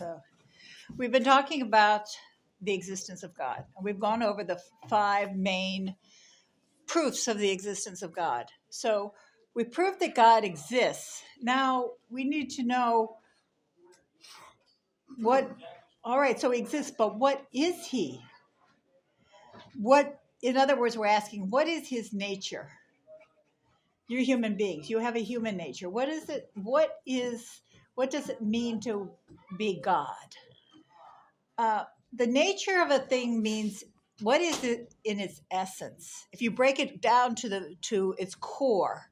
So we've been talking about the existence of God. And we've gone over the 5 main proofs of the existence of God. So we proved that God exists. Now we need to know all right, so he exists, but what is he? In other words, we're asking, what is his nature? You're human beings. You have a human nature. What is it? What does it mean to be God? The nature of a thing means what is it in its essence? If you break it down to its core,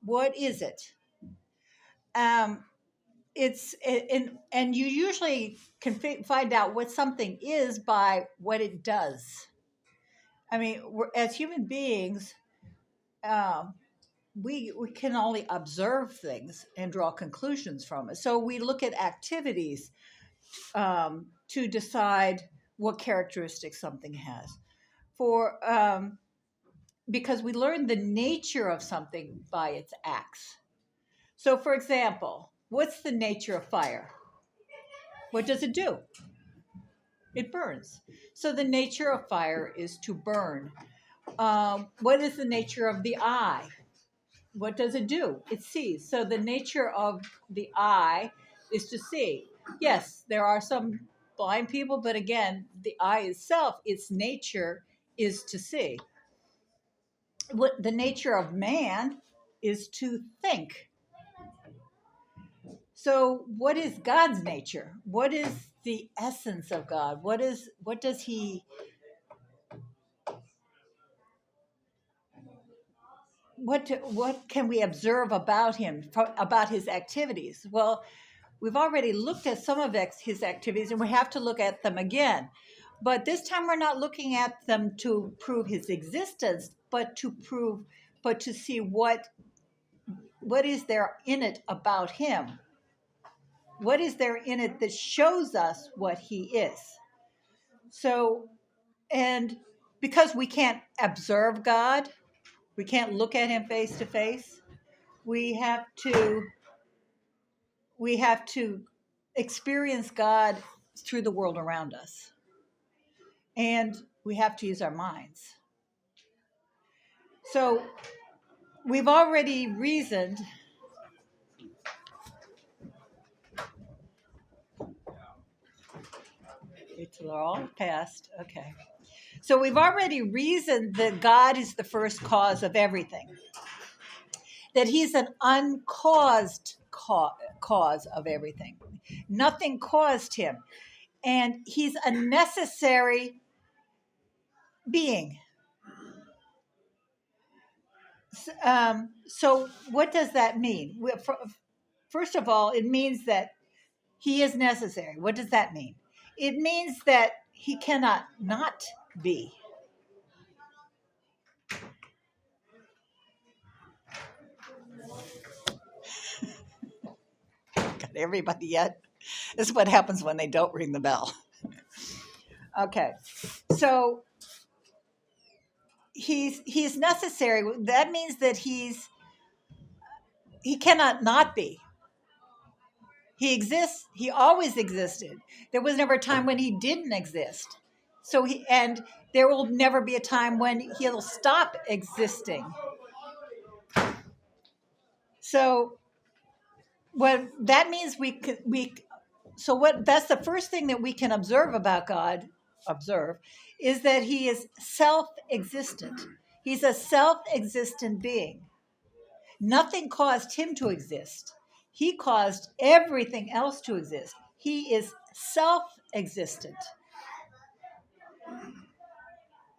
what is it? And you usually can find out what something is by what it does. I mean, as human beings, we can only observe things and draw conclusions from it. So we look at activities to decide what characteristics something has. Because we learn the nature of something by its acts. So, for example, what's the nature of fire? What does it do? It burns. So the nature of fire is to burn. What is the nature of the eye? What does it do? It sees. So the nature of the eye is to see. Yes, there are some blind people, but again, the eye itself, its nature is to see. What the nature of man is to think. So what is God's nature? What is the essence of God? What can we observe about him, about his activities? Well, we've already looked at some of his activities, and we have to look at them again. But this time we're not looking at them to prove his existence, but to see what is there in it about him. What is there in it that shows us what he is? So, and because we can't observe God, we can't look at him face to face, we have to experience God through the world around us. And we have to use our minds. So we've already reasoned. It's all past. Okay. So we've already reasoned that God is the first cause of everything, that he's an uncaused cause of everything. Nothing caused him. And he's a necessary being. So what does that mean? First of all, it means that he is necessary. What does that mean? It means that he cannot not be. Got everybody yet? This is what happens when they don't ring the bell. Okay, so he's necessary. That means that he cannot not be. He exists. He always existed. There was never a time when he didn't exist. And there will never be a time when he'll stop existing. So what that means that's the first thing that we can observe about God, is that he is self-existent. He's a self-existent being. Nothing caused him to exist. He caused everything else to exist. He is self-existent.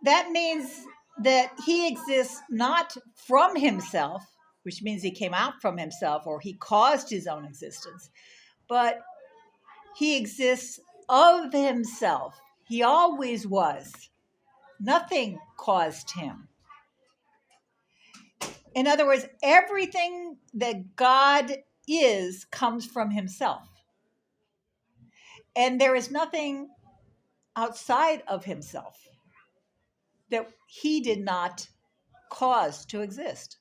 That means that he exists not from himself, which means he came out from himself or he caused his own existence, but he exists of himself. He always was. Nothing caused him. In other words, everything that God is comes from himself. And there is nothing outside of himself that he did not cause to exist.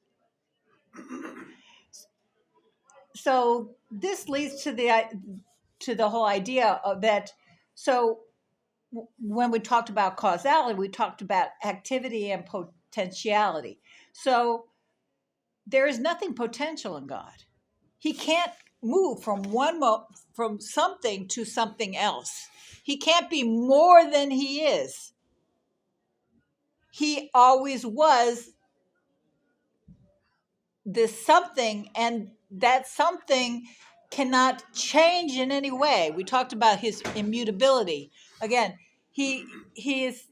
So this leads to to the whole idea of that. So when we talked about causality, we talked about activity and potentiality. So there is nothing potential in God. He can't move from from something to something else. He can't be more than he is. He always was this something, and that something cannot change in any way. We talked about his immutability. Again, he is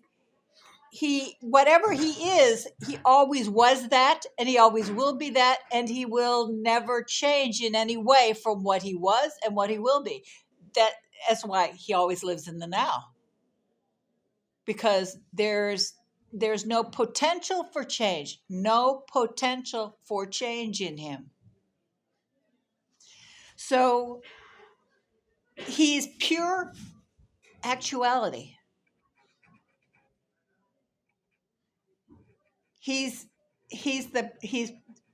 he whatever he is, he always was that, and he always will be that, and he will never change in any way from what he was and what he will be. That's why he always lives in the now, because there's no potential for change, no potential for change in him. So he's pure actuality. He's he's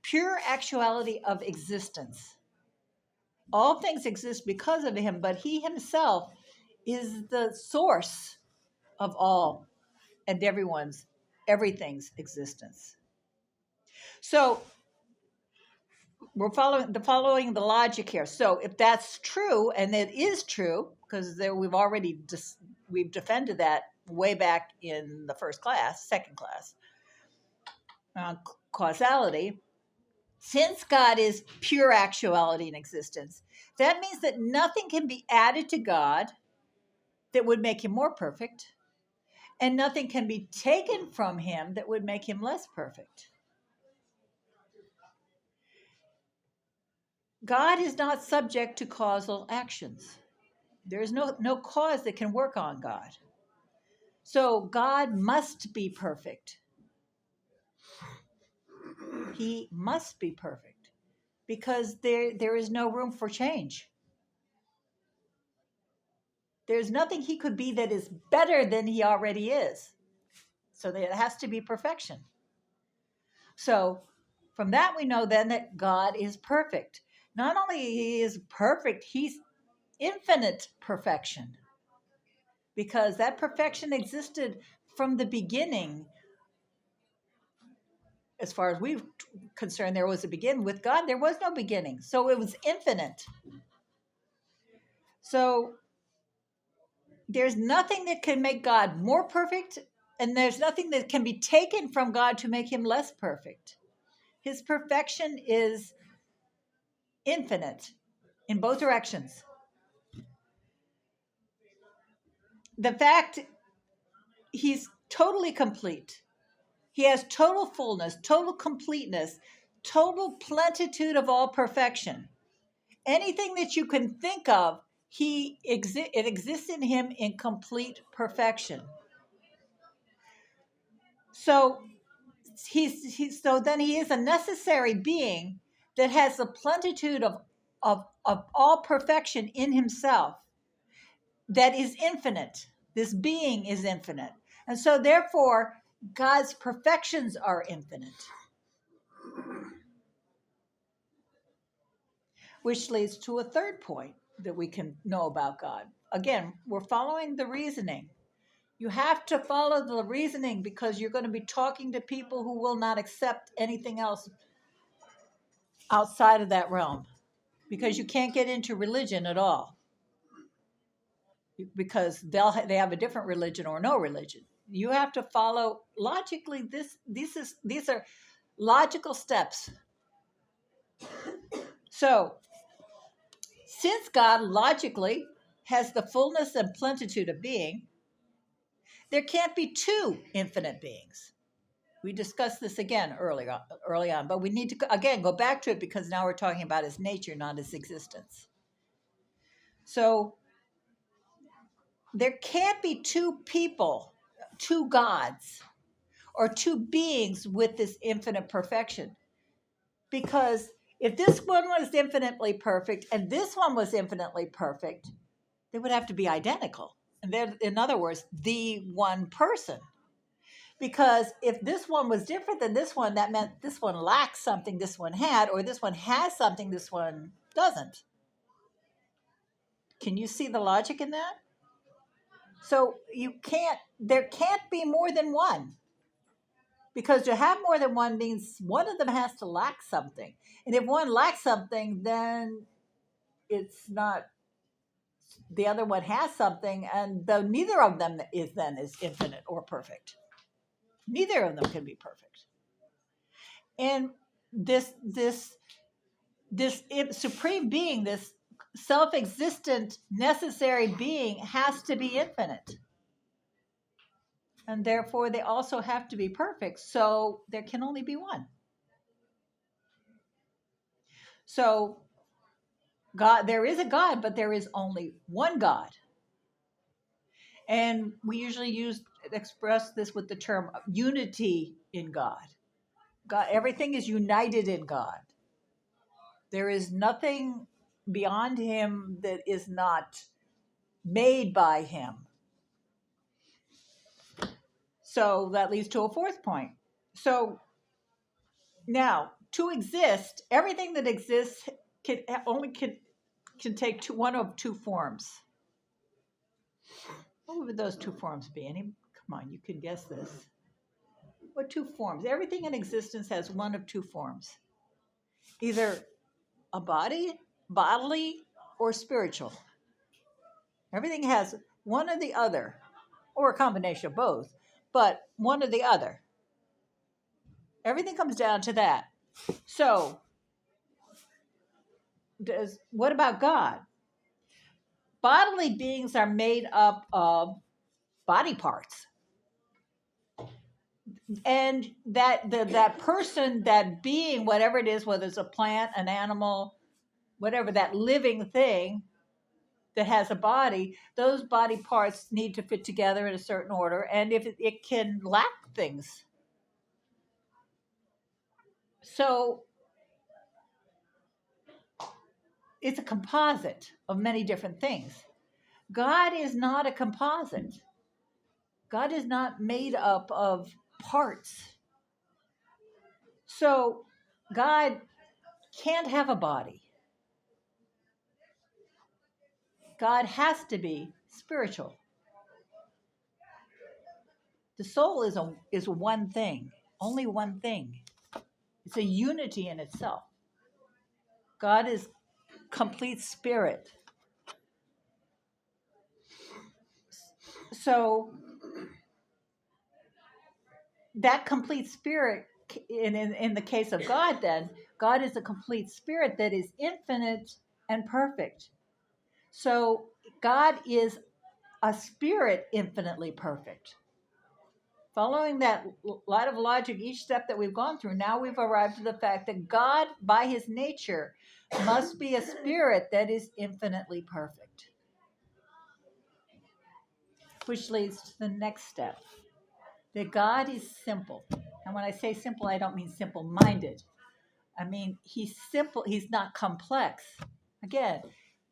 pure actuality of existence. All things exist because of him, but he himself is the source of all and everything's existence. So we're following the logic here. So if that's true, and it is true, because we've defended that way back in the second class, uh, causality. Since God is pure actuality and existence, that means that nothing can be added to God that would make him more perfect, and nothing can be taken from him that would make him less perfect. God is not subject to causal actions. There is no cause that can work on God. So God must be perfect. He must be perfect because there is no room for change. There's nothing he could be that is better than he already is. So there has to be perfection. So from that we know then that God is perfect. Not only he is perfect, he's infinite perfection. Because that perfection existed from the beginning. As far as we're concerned, there was a beginning. With God, there was no beginning. So it was infinite. So there's nothing that can make God more perfect, and there's nothing that can be taken from God to make him less perfect. His perfection is infinite in both directions. The fact he's totally complete. He has total fullness, total completeness, total plenitude of all perfection. Anything that you can think of, it exists in him in complete perfection. So so then he is a necessary being that has the plenitude of all perfection in himself that is infinite. This being is infinite. And so therefore, God's perfections are infinite. Which leads to a third point that we can know about God. Again, we're following the reasoning. You have to follow the reasoning because you're going to be talking to people who will not accept anything else outside of that realm, because you can't get into religion at all, because they have a different religion or no religion. You have to follow logically. These are logical steps. So since God logically has the fullness and plenitude of being, there can't be two infinite beings. We discussed this again early on, but we need to again go back to it because now we're talking about his nature, not his existence. So there can't be two people, two gods, or two beings with this infinite perfection. Because if this one was infinitely perfect and this one was infinitely perfect, they would have to be identical. And they're, in other words, the one person. Because if this one was different than this one, that meant this one lacks something this one had, or this one has something this one doesn't. Can you see the logic in that? So there can't be more than one. Because to have more than one means one of them has to lack something. And if one lacks something, then it's not, the other one has something, and though neither of them is infinite or perfect. Neither of them can be perfect. And this supreme being, this self-existent necessary being, has to be infinite. And therefore they also have to be perfect. So there can only be one. So God, there is a God, but there is only one God. And we usually express this with the term unity in God. God, everything is united in God. There is nothing beyond him that is not made by him. So that leads to a fourth point. So now, to exist, everything that exists can take one of two forms. What would those two forms be? Come on, you can guess this. What two forms? Everything in existence has one of two forms. Either a bodily, or spiritual. Everything has one or the other, or a combination of both, but one or the other. Everything comes down to that. So, what about God? Bodily beings are made up of body parts. And that person, that being, whatever it is, whether it's a plant, an animal, whatever, that living thing that has a body, those body parts need to fit together in a certain order. And if it can lack things. So it's a composite of many different things. God is not a composite. God is not made up of parts. So God can't have a body. God has to be spiritual. The soul is one thing, only one thing. It's a unity in itself. God is complete spirit. So that complete spirit, in the case of God, then, God is a complete spirit that is infinite and perfect. So God is a spirit infinitely perfect. Following that line of logic, each step that we've gone through, now we've arrived to the fact that God, by his nature, must be a spirit that is infinitely perfect. Which leads to the next step, that God is simple. And when I say simple, I don't mean simple-minded. I mean, he's simple, he's not complex. Again,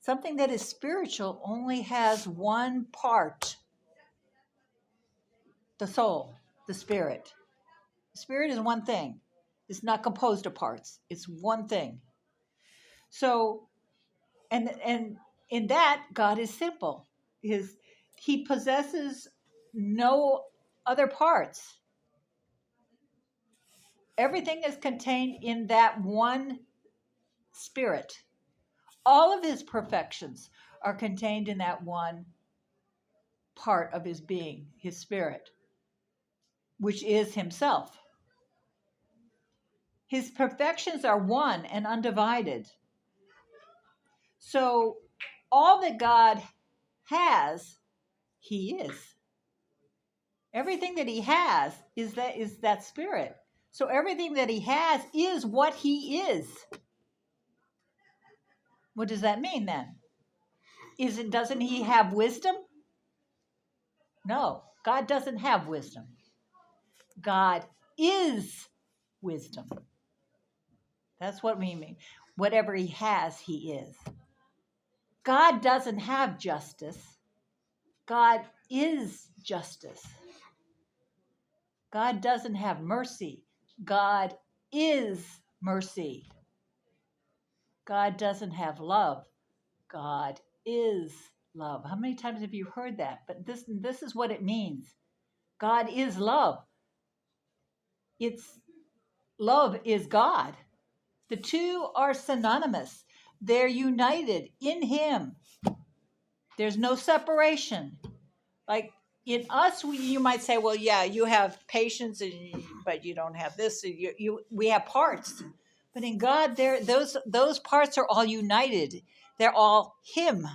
something that is spiritual only has one part. The soul, the spirit. The spirit is one thing. It's not composed of parts. It's one thing. So, and in that, God is simple. He possesses no other parts. Everything is contained in that one spirit. All of his perfections are contained in that one part of his being, his spirit, which is himself. His perfections are one and undivided. So all that God has, he is. Everything that he has is that spirit. So everything that he has is what he is. What does that mean then? Doesn't he have wisdom? No, God doesn't have wisdom. God is wisdom. That's what we mean. Whatever he has, he is. God doesn't have justice. God is justice. God doesn't have mercy. God is mercy. God doesn't have love. God is love. How many times have you heard that? But this is what it means. God is love. It's love is God. The two are synonymous. They're united in him. There's no separation. Like in us, you might say, well, yeah, you have patience, but you don't have this. We have parts. But in God, those parts are all united. They're all him.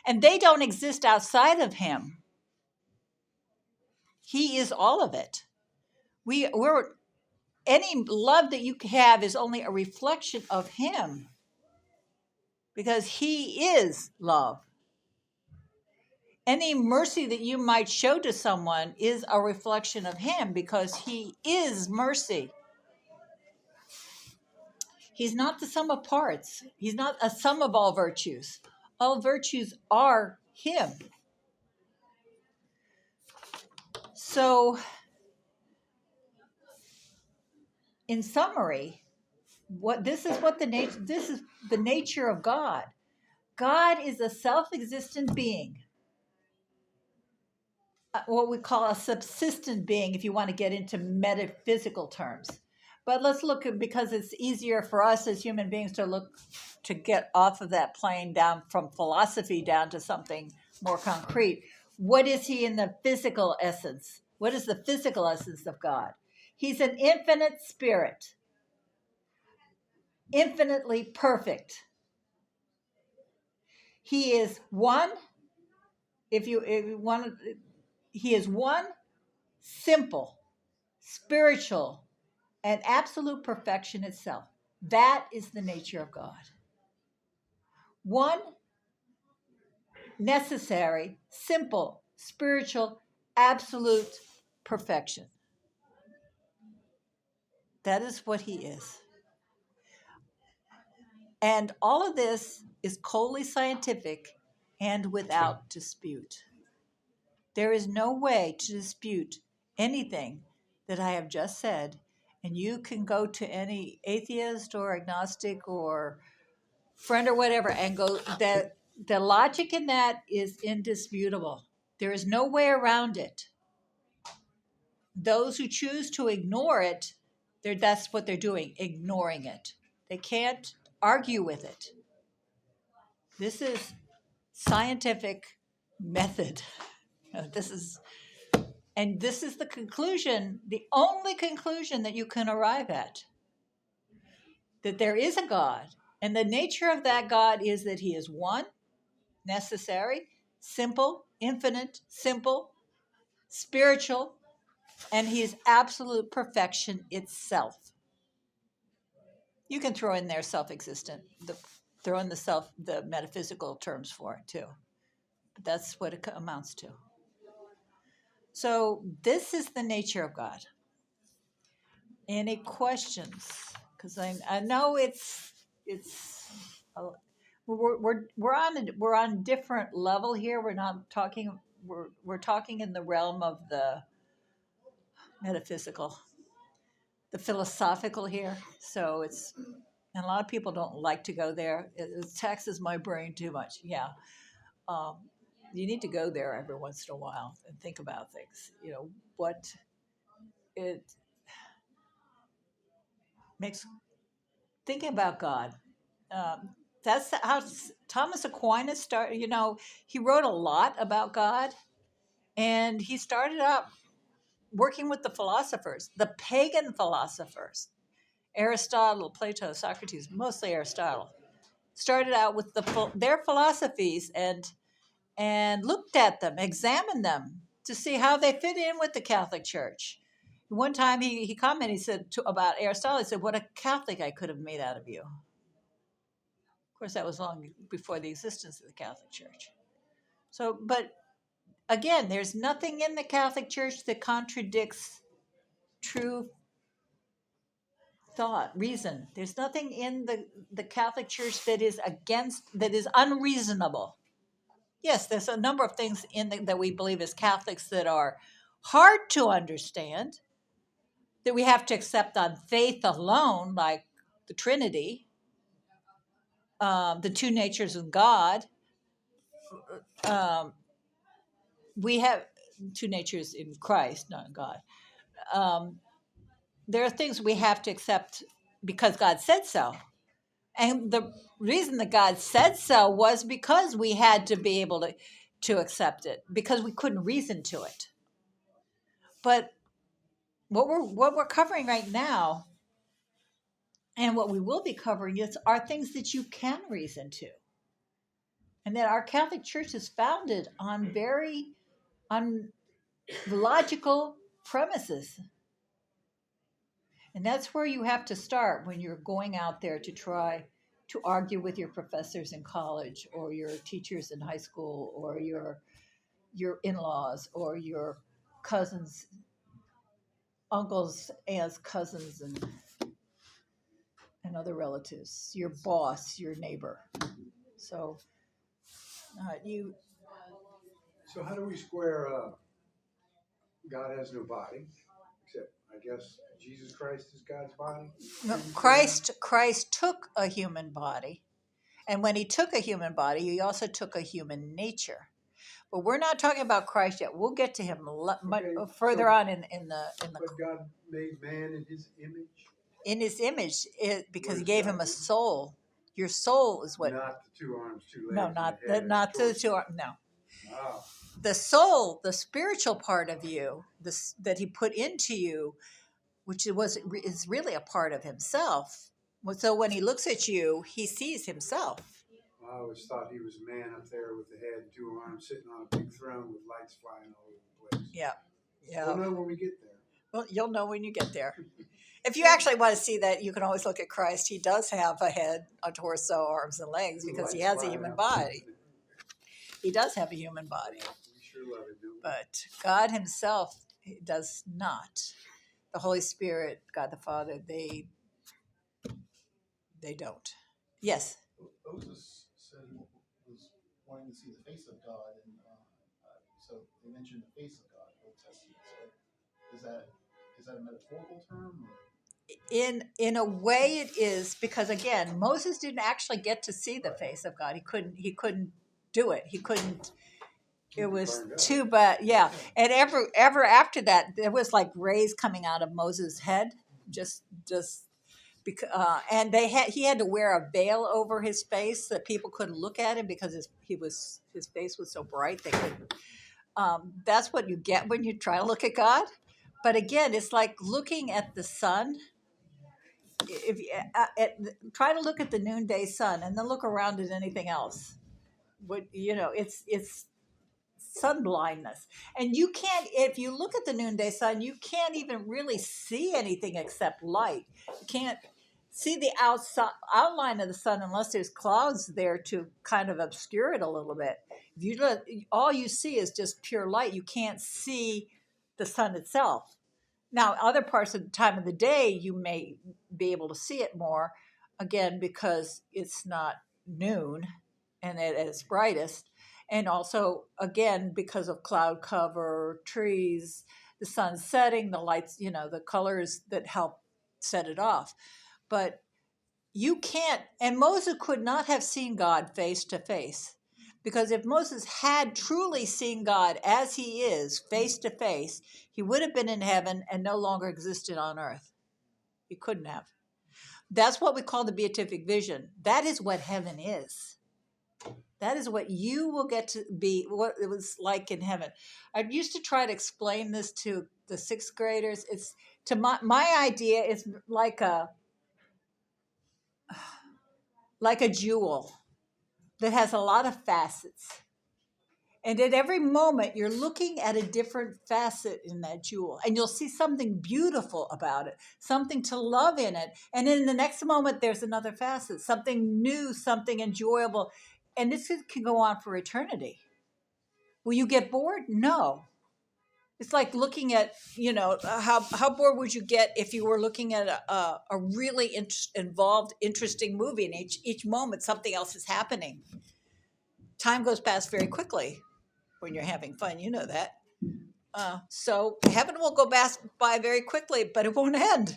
And they don't exist outside of him. He is all of it. We're any love that you have is only a reflection of him, because he is love. Any mercy that you might show to someone is a reflection of him, because he is mercy. He's not the sum of parts. He's not a sum of all virtues. All virtues are him. So, in summary, this is the nature of God. God is a self-existent being, what we call a subsistent being, if you want to get into metaphysical terms. But let's look at, because it's easier for us as human beings to get off of that plane down from philosophy down to something more concrete. What is he in the physical essence? What is the physical essence of God? He's an infinite spirit, infinitely perfect. He is one, if you want, he is one, simple, spiritual, and absolute perfection itself. That is the nature of God. One, necessary, simple, spiritual, absolute perfection. That is what he is. And all of this is coldly scientific and without dispute. There is no way to dispute anything that I have just said. And you can go to any atheist or agnostic or friend or whatever and go, that the logic in that is indisputable. There is no way around it. Those who choose to ignore it, that's what they're doing, ignoring it. They can't argue with it. This is scientific method. This is the conclusion, the only conclusion that you can arrive at, that there is a God. And the nature of that God is that he is one, necessary, simple, infinite, simple, spiritual, and he is absolute perfection itself. You can throw in there self-existent, throw in the metaphysical terms for it too. But that's what it amounts to. So this is the nature of God. Any questions? Because I know we're on a different level here. We're not talking. We're talking in the realm of the metaphysical, the philosophical here. So and a lot of people don't like to go there. It taxes my brain too much. Yeah. You need to go there every once in a while and think about things. What it makes, thinking about God. That's how Thomas Aquinas started. He wrote a lot about God, and he started out working with the philosophers, the pagan philosophers, Aristotle, Plato, Socrates, mostly Aristotle. Started out with their philosophies and looked at them, examined them to see how they fit in with the Catholic Church. One time he commented, he said about Aristotle, he said, "What a Catholic I could have made out of you." Of course, that was long before the existence of the Catholic Church. So, but again, there's nothing in the Catholic Church that contradicts true thought, reason. There's nothing in the Catholic Church that is unreasonable. Yes, there's a number of things that we believe as Catholics that are hard to understand, that we have to accept on faith alone, like the Trinity, the two natures of God, we have two natures in Christ, not in God. Um, there are things we have to accept because God said so. And the reason that God said so was because we had to be able to accept it because we couldn't reason to it. But what we're covering right now and what we will be covering is are things that you can reason to. And that our Catholic Church is founded on very on logical premises. And that's where you have to start when you're going out there to try to argue with your professors in college or your teachers in high school or your in-laws or your cousins, uncles, aunts, cousins, and other relatives, your boss, your neighbor. So you. So how do we square God has no body, except I guess Jesus Christ is God's body? No, Christ took a human body, and when he took a human body, he also took a human nature. But we're not talking about Christ yet. We'll get to him further on in the. But God made man in His image. In His image, because He gave him a soul. Your soul is what. Not the two arms, two legs. No, not the two arms. No. Wow. The soul, the spiritual part of you, that He put into you, which is really a part of Himself. So when He looks at you, He sees Himself. I always thought He was a man up there with the head and two arms sitting on a big throne with lights flying all over the place. Yeah. We'll know when we get there. Well, you'll know when you get there. If you actually want to see that, you can always look at Christ. He does have a head, a torso, arms, and legs because He has a human body. He does have a human body. We sure love it, don't we? But God Himself does not. The Holy Spirit, God the Father, they don't. Yes. Moses said he was wanting to see the face of God, and so they mentioned the face of God in the Old Testament. So is that a metaphorical term? Or? In a way, it is, because again, Moses didn't actually get to see the face of God. He couldn't do it. He couldn't. It was too bad. Yeah, and ever after that, there was like rays coming out of Moses' head, just because, and he had to wear a veil over his face so that people couldn't look at him because his face was so bright they couldn't. That's what you get when you try to look at God. But again, it's like looking at the sun. If try to look at the noonday sun and then look around at anything else, it's sun blindness. And you can't, if you look at the noonday sun, you can't even really see anything except light. You can't see the outline of the sun unless there's clouds there to kind of obscure it a little bit. If you look, all you see is just pure light. You can't see the sun itself. Now, other parts of the time of the day, you may be able to see it more, again, because it's not noon and at its brightest. And also, again, because of cloud cover, trees, the sun setting, the lights, the colors that help set it off. But you can't, and Moses could not have seen God face to face. Because if Moses had truly seen God as He is, face to face, he would have been in heaven and no longer existed on earth. He couldn't have. That's what we call the beatific vision. That is what heaven is. That is what you will get to be, what it was like in heaven. I used to try to explain this to the sixth graders. It's to my idea. It's like a jewel that has a lot of facets. And at every moment, you're looking at a different facet in that jewel. And you'll see something beautiful about it, something to love in it. And in the next moment, there's another facet, something new, something enjoyable. And this can go on for eternity. Will you get bored? No. It's like looking at, how bored would you get if you were looking at a really involved, interesting movie, and each moment something else is happening. Time goes past very quickly when you're having fun, you know that. So heaven will go by very quickly, but it won't end.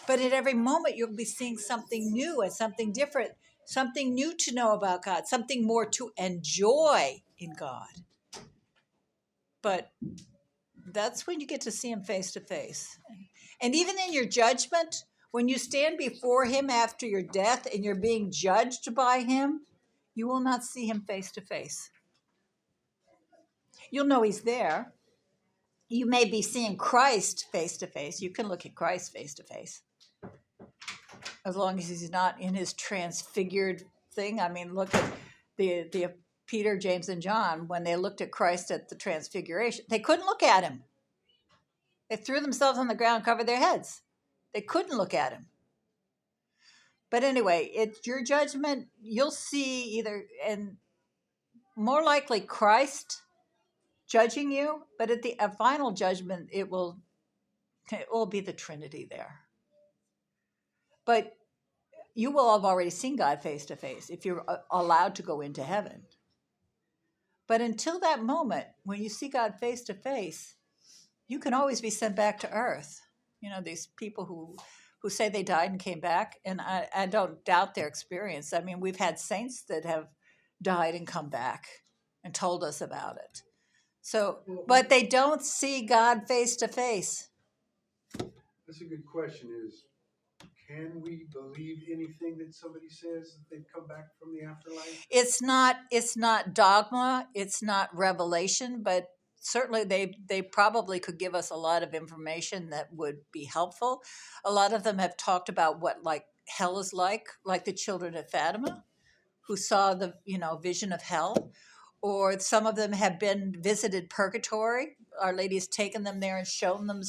But at every moment, you'll be seeing something new and something different something new to know about God, something more to enjoy in God. But that's when you get to see him face to face. And even in your judgment, when you stand before him after your death and you're being judged by him, you will not see him face to face. You'll know he's there. You may be seeing Christ face to face. You can look at Christ face to face, as long as he's not in his transfigured thing. I mean, look at the Peter, James, and John. When they looked at Christ at the transfiguration, they couldn't look at him. They threw themselves on the ground, covered their heads. They couldn't look at him. But anyway, it's your judgment. You'll see either, and more likely Christ judging you, but at the final judgment, it will be the Trinity there. But you will have already seen God face to face if you're allowed to go into heaven. But until that moment, when you see God face to face, you can always be sent back to earth. You know, these people who say they died and came back, and I don't doubt their experience. I mean, we've had saints that have died and come back and told us about it. So, but they don't see God face to face. That's a good question. Can we believe anything that somebody says that they've come back from the afterlife? It's not dogma, it's not revelation, but certainly they probably could give us a lot of information that would be helpful. A lot of them have talked about what like hell is like the children of Fatima who saw the vision of hell, or some of them have been visited purgatory. Our Lady's taken them there and shown them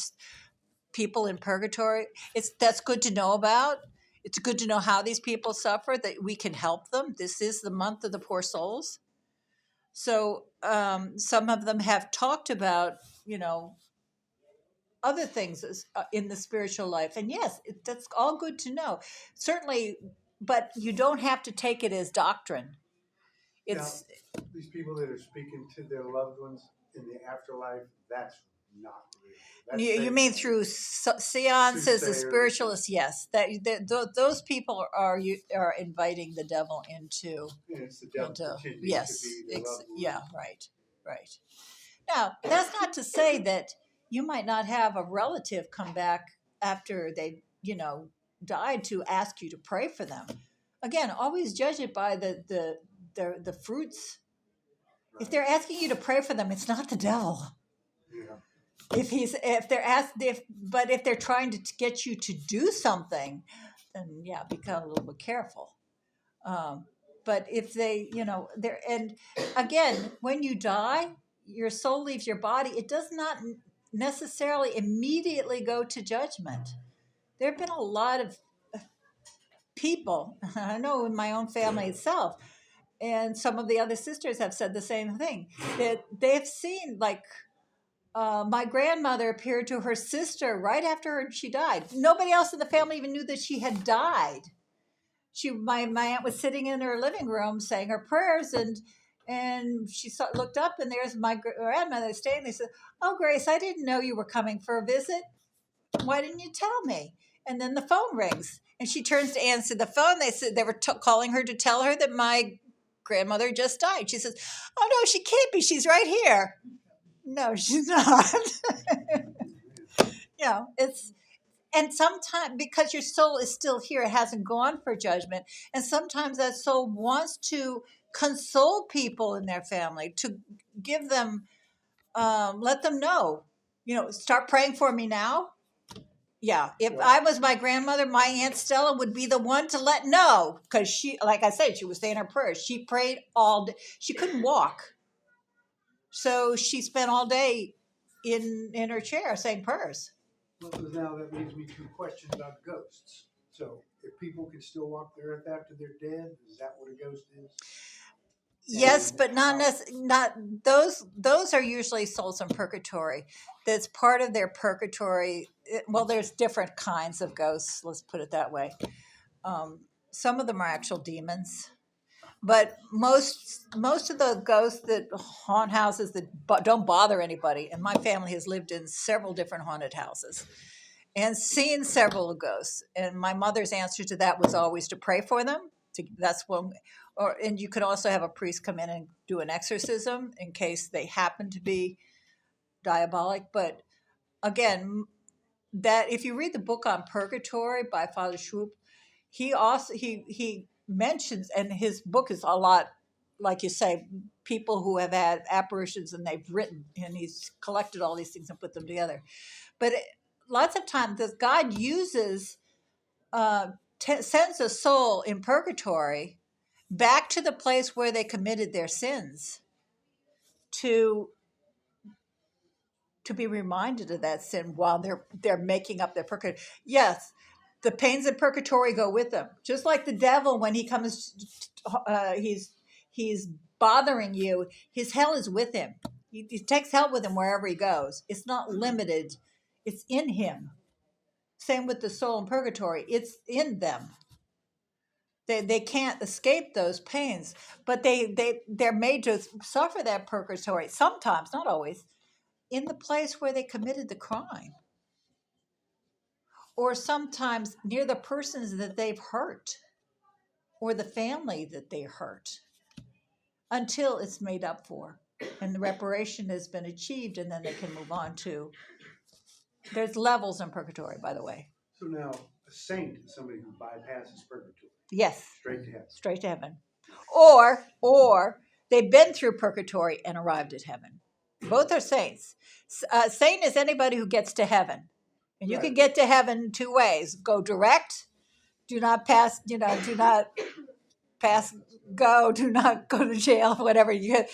people in purgatory. That's good to know about. It's good to know how these people suffer, that we can help them. This is the month of the poor souls. So some of them have talked about, other things in the spiritual life. And yes, that's all good to know. Certainly, but you don't have to take it as doctrine. It's now, these people that are speaking to their loved ones in the afterlife, that's not real. You mean through seances, the spiritualists? Yes, those people are inviting the devil into. Yeah, it's the devil pretending yes, to be the loved one. Yeah, right. Now, that's not to say that you might not have a relative come back after they, died to ask you to pray for them. Again, always judge it by the fruits. Right. If they're asking you to pray for them, it's not the devil. Yeah. If they're trying to get you to do something, then yeah, become a little bit careful. But if they, and again, when you die, your soul leaves your body. It does not necessarily immediately go to judgment. There have been a lot of people, I know in my own family itself, and some of the other sisters have said the same thing, that they've seen my grandmother appeared to her sister right after she died. Nobody else in the family even knew that she had died. My aunt was sitting in her living room saying her prayers, and she looked up, and there's my grandmother standing. They said, "Oh, Grace, I didn't know you were coming for a visit. Why didn't you tell me?" And then the phone rings, and she turns to answer the phone. They said they were calling her to tell her that my grandmother just died. She says, "Oh no, she can't be. She's right here." No, she's not. And sometimes, because your soul is still here, it hasn't gone for judgment. And sometimes that soul wants to console people in their family, to give them, let them know, start praying for me now. Yeah. If I was my grandmother, my Aunt Stella would be the one to let know. Because she, like I said, she was saying her prayers. She prayed all day. She couldn't walk. So she spent all day in her chair saying prayers. Well, now that leads me to a question about ghosts. So if people can still walk the earth after they're dead, is that what a ghost is? Yes, but not those are usually souls in purgatory. That's part of their purgatory. Well, there's different kinds of ghosts, let's put it that way. Some of them are actual demons. But most of the ghosts that haunt houses that don't bother anybody, and my family has lived in several different haunted houses and seen several ghosts. And my mother's answer to that was always to pray for them, That's when, and you could also have a priest come in and do an exorcism in case they happen to be diabolic. But again, that if you read the book on purgatory by Father Schwab, he mentions, and his book is a lot, like you say, people who have had apparitions and they've written, and he's collected all these things and put them together. But lots of times, this God uses, sends a soul in purgatory back to the place where they committed their sins to be reminded of that sin while they're making up their purgatory. Yes, the pains of purgatory go with them. Just like the devil, when he comes, he's bothering you. His hell is with him. He takes hell with him wherever he goes. It's not limited. It's in him. Same with the soul in purgatory. It's in them. They can't escape those pains, but they're made to suffer that purgatory sometimes, not always, in the place where they committed the crime, or sometimes near the persons that they've hurt or the family that they hurt, until it's made up for and the reparation has been achieved, and then they can move on to. There's levels in purgatory, by the way. So now, a saint is somebody who bypasses purgatory. Yes. Straight to heaven. Straight to heaven. Or they've been through purgatory and arrived at heaven. Both are saints. Saint is anybody who gets to heaven. And you can get to heaven two ways. Go direct. Do not pass, do not go to jail, whatever. You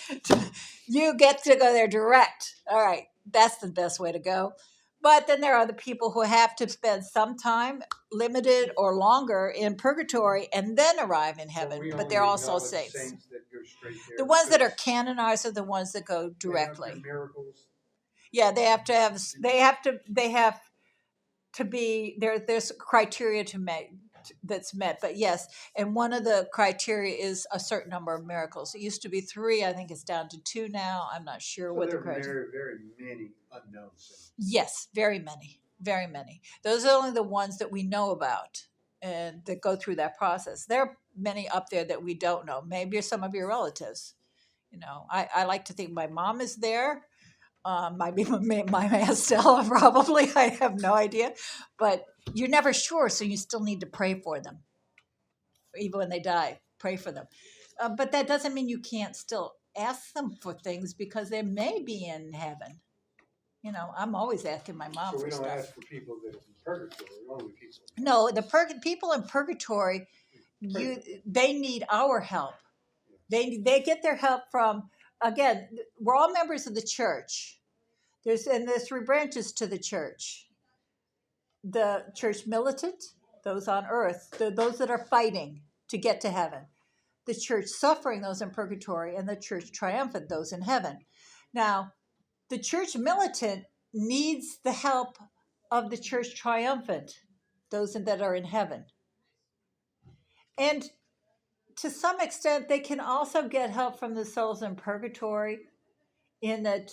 get to go there direct. All right. That's the best way to go. But then there are the people who have to spend some time, limited or longer, in purgatory and then arrive in heaven. But they're also saints. That go straight there, the ones that are canonized are the ones that go directly. They have miracles. Yeah, they have to be there. There's criteria to make that's met. But yes, and one of the criteria is a certain number of miracles. It used to be 3. I think it's down to 2 now. I'm not sure So what there the criteria. are very many unknown saints. Yes, very many, very many. Those are only the ones that we know about and that go through that process. There are many up there that we don't know. Maybe some of your relatives. I like to think my mom is there. Might be my Aunt Stella, probably. I have no idea. But you're never sure, so you still need to pray for them. Even when they die, pray for them. But that doesn't mean you can't still ask them for things, because they may be in heaven. I'm always asking my mom So we for don't stuff. ask for people that are in purgatory, only people. No, the people in purgatory, they need our help. They get their help from, again, we're all members of the church. There's 3 branches to the church. The church militant, those on earth, those that are fighting to get to heaven. The church suffering, those in purgatory, and the church triumphant, those in heaven. Now, the church militant needs the help of the church triumphant, those that are in heaven. And to some extent, they can also get help from the souls in purgatory, in that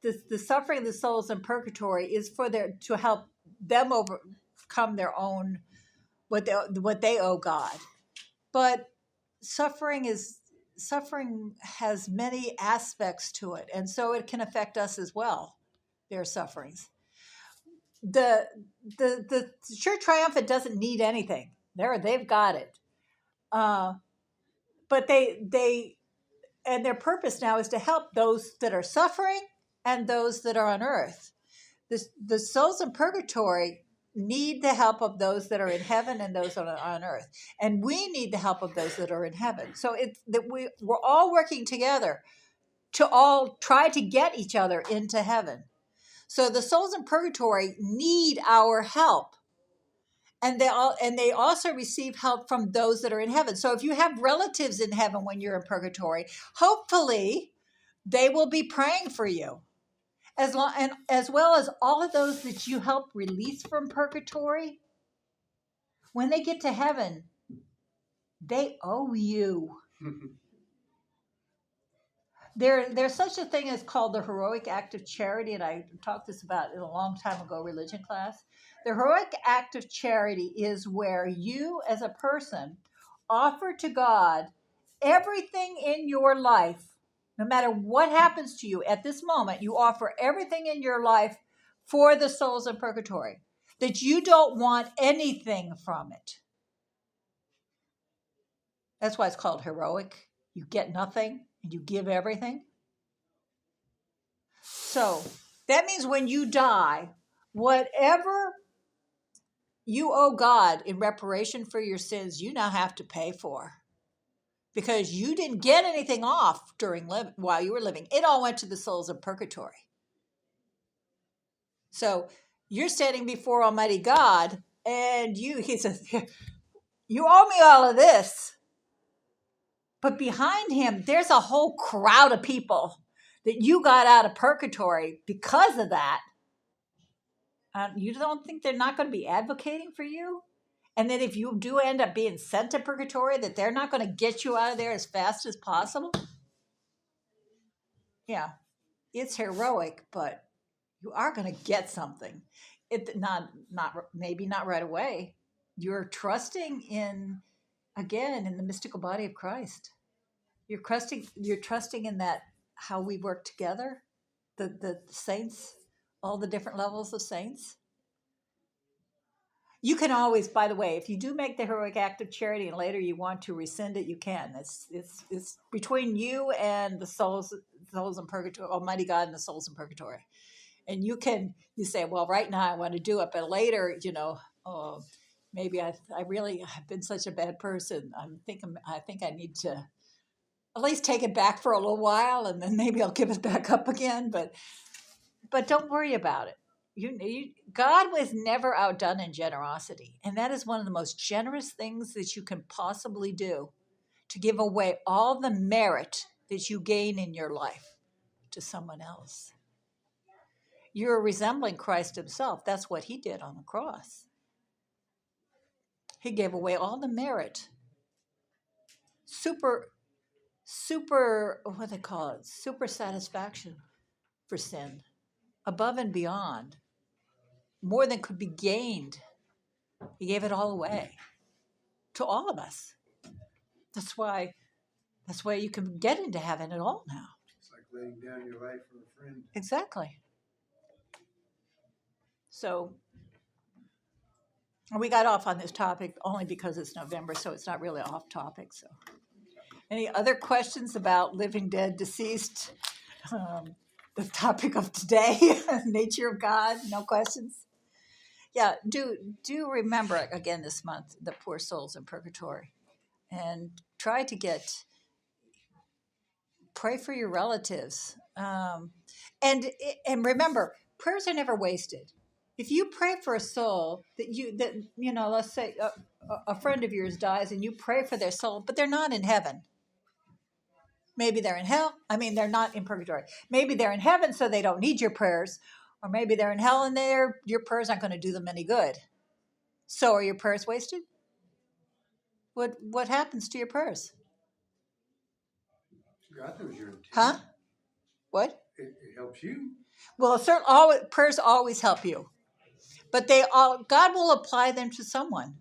the suffering of the souls in purgatory is to help them overcome their own what they owe God. But suffering has many aspects to it, and so it can affect us as well. Their sufferings. The church triumphant doesn't need anything. They've got it. But they and their purpose now is to help those that are suffering and those that are on earth. The souls in purgatory need the help of those that are in heaven and those on earth, and we need the help of those that are in heaven. So it's that we're all working together to all try to get each other into heaven. So the souls in purgatory need our help. And they also receive help from those that are in heaven. So if you have relatives in heaven when you're in purgatory, hopefully they will be praying for you, as well as all of those that you help release from purgatory. When they get to heaven, they owe you. There's such a thing as called the heroic act of charity, and I talked this about in a long time ago religion class. The heroic act of charity is where you, as a person, offer to God everything in your life, no matter what happens to you at this moment, you offer everything in your life for the souls in purgatory, that you don't want anything from it. That's why it's called heroic. You get nothing and you give everything. So that means when you die, whatever you owe God in reparation for your sins, you now have to pay for, because you didn't get anything off while you were living. It all went to the souls of purgatory. So you're standing before Almighty God, and he says, you owe me all of this. But behind him, there's a whole crowd of people that you got out of purgatory because of that. You don't think they're not going to be advocating for you? And that if you do end up being sent to purgatory, that they're not going to get you out of there as fast as possible? Yeah, it's heroic, but you are going to get something. Maybe not right away. You're trusting in the mystical body of Christ. You're trusting in that, how we work together, the saints, all the different levels of saints. You can always, by the way, if you do make the heroic act of charity and later you want to rescind it, you can. It's between you and the souls in purgatory, Almighty God and the souls in purgatory. And you say, well, right now I want to do it, but later, maybe I really have been such a bad person. I think I need to at least take it back for a little while, and then maybe I'll give it back up again. But don't worry about it. God was never outdone in generosity, and that is one of the most generous things that you can possibly do, to give away all the merit that you gain in your life to someone else. You're resembling Christ himself. That's what he did on the cross. He gave away all the merit. Super, what do they call it? Super satisfaction for sin. Above and beyond. More than could be gained. He gave it all away to all of us. That's why you can get into heaven at all now. It's like laying down your life for a friend. Exactly. So we got off on this topic only because it's November, so it's not really off topic. So, any other questions about living, dead, deceased? The topic of today, nature of God. No questions. Yeah, do remember again this month the poor souls in purgatory, and try to pray for your relatives, and remember, prayers are never wasted. If you pray for a soul that let's say a friend of yours dies and you pray for their soul, but they're not in heaven. Maybe they're in hell. They're not in purgatory. Maybe they're in heaven, so they don't need your prayers. Or maybe they're in hell and your prayers aren't going to do them any good. So are your prayers wasted? What happens to your prayers? God knows your intent. Huh? What? It helps you. Well, prayers always help you. But God will apply them to someone.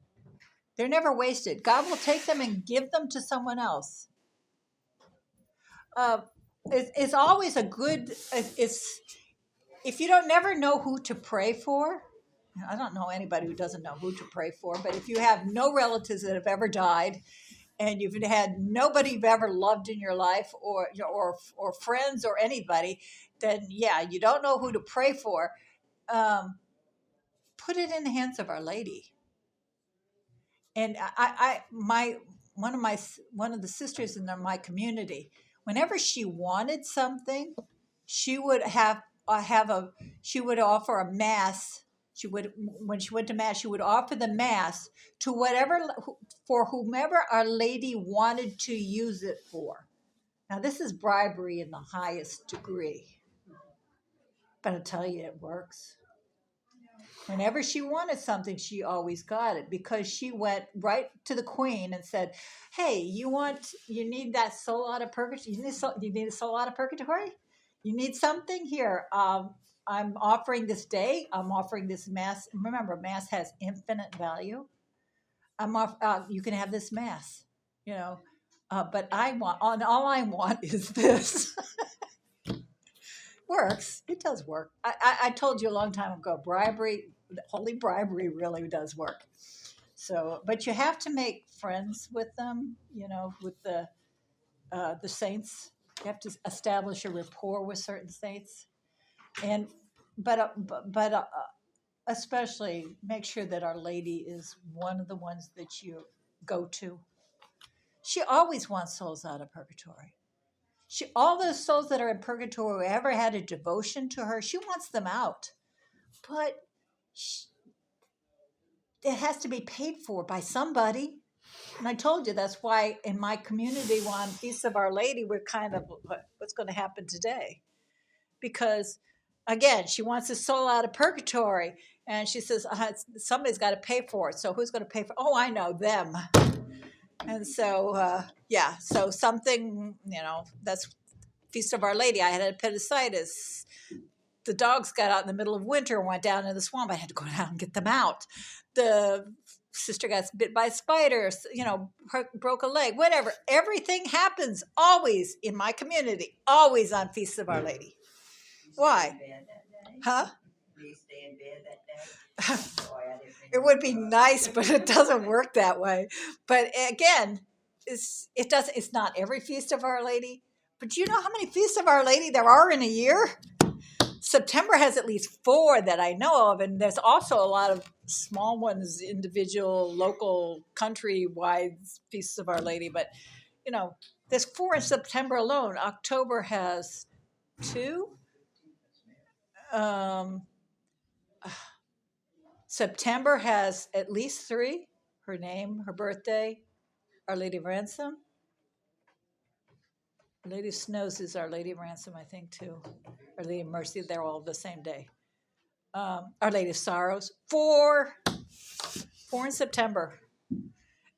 They're never wasted. God will take them and give them to someone else. It's always a good. If you don't never know who to pray for. I don't know anybody who doesn't know who to pray for. But if you have no relatives that have ever died, and you've had nobody you've ever loved in your life, or friends or anybody, then you don't know who to pray for. Put it in the hands of Our Lady. And one of the sisters in my community, whenever she wanted something, she would she would offer a mass. When she went to mass, she would offer the mass to for whomever Our Lady wanted to use it for. Now, this is bribery in the highest degree, but I tell you, it works. Whenever she wanted something, she always got it, because she went right to the queen and said, "Hey, you need that soul out of purgatory? You need a soul out of purgatory? You need something here? I'm offering this day. I'm offering this mass. Remember, mass has infinite value. I'm off. You can have this mass, you know, but all I want is this. Works. It does work. I told you a long time ago, bribery, holy bribery really does work. So, but you have to make friends with them, you know, with the saints. You have to establish a rapport with certain saints, and but especially make sure that Our Lady is one of the ones that you go to. She always wants souls out of purgatory. All those souls that are in purgatory who ever had a devotion to her, she wants them out. But it has to be paid for by somebody. And I told you that's why in my community, on Feast of Our Lady, we're kind of what's going to happen today. Because again, she wants a soul out of purgatory. And she says, somebody's got to pay for it. So who's going to pay for it? Oh, I know, them. And so, yeah, so something, you know, that's Feast of Our Lady. I had appendicitis. The dogs got out in the middle of winter and went down in the swamp. I had to go down and get them out. The sister got bit by spiders, you know, broke a leg, whatever. Everything happens always in my community, always on Feast of Our Lady. Why? Huh? Do you stay in bed that day? It would be nice, but it doesn't work that way. But again, it's not every Feast of Our Lady. But do you know how many Feasts of Our Lady there are in a year? September has at least 4 that I know of, and there's also a lot of small ones, individual, local, country-wide Feasts of Our Lady. But, you know, there's 4 in September alone. October has 2. September has at least 3. Her name, her birthday, Our Lady of Ransom. Our Lady of Snows is Our Lady of Ransom, I think, too. Our Lady of Mercy, they're all the same day. Our Lady of Sorrows, 4 in September.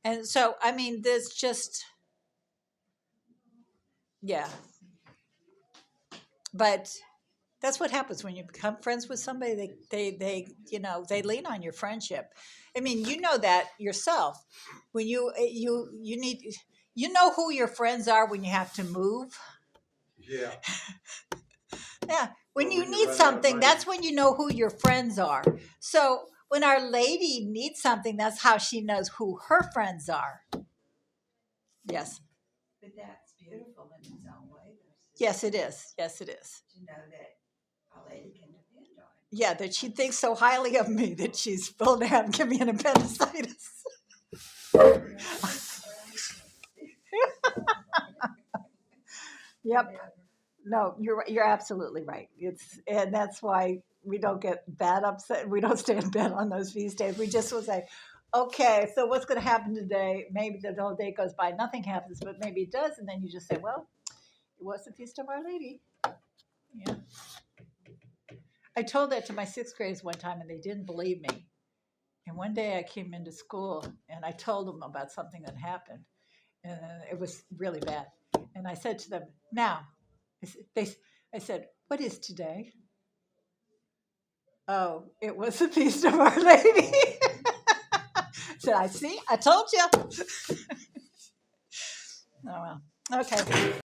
And so, I mean, there's just, yeah. But that's what happens when you become friends with somebody. They you know, they lean on your friendship. I mean, you know that yourself. When you need, you know who your friends are when you have to move. Yeah. Yeah. When you need something, that's when you know who your friends are. So when Our Lady needs something, that's how she knows who her friends are. Yes. But that's beautiful in its own way. Yes, it is. Yes, it is. To know that Our Lady can depend on it. Yeah, that she thinks so highly of me that she's willing to have give me an appendicitis. Yep. No, you're absolutely right. And that's why we don't get that upset. We don't stay in bed on those feast days. We just will say, okay, so what's going to happen today? Maybe the whole day goes by, nothing happens, but maybe it does, and then you just say, well, it was the Feast of Our Lady. Yeah. I told that to my 6th graders one time, and they didn't believe me. And one day I came into school, and I told them about something that happened, and it was really bad. And I said to them, now, I said, what is today? Oh, it was the Feast of Our Lady. Said, I told you. Oh, well. Okay.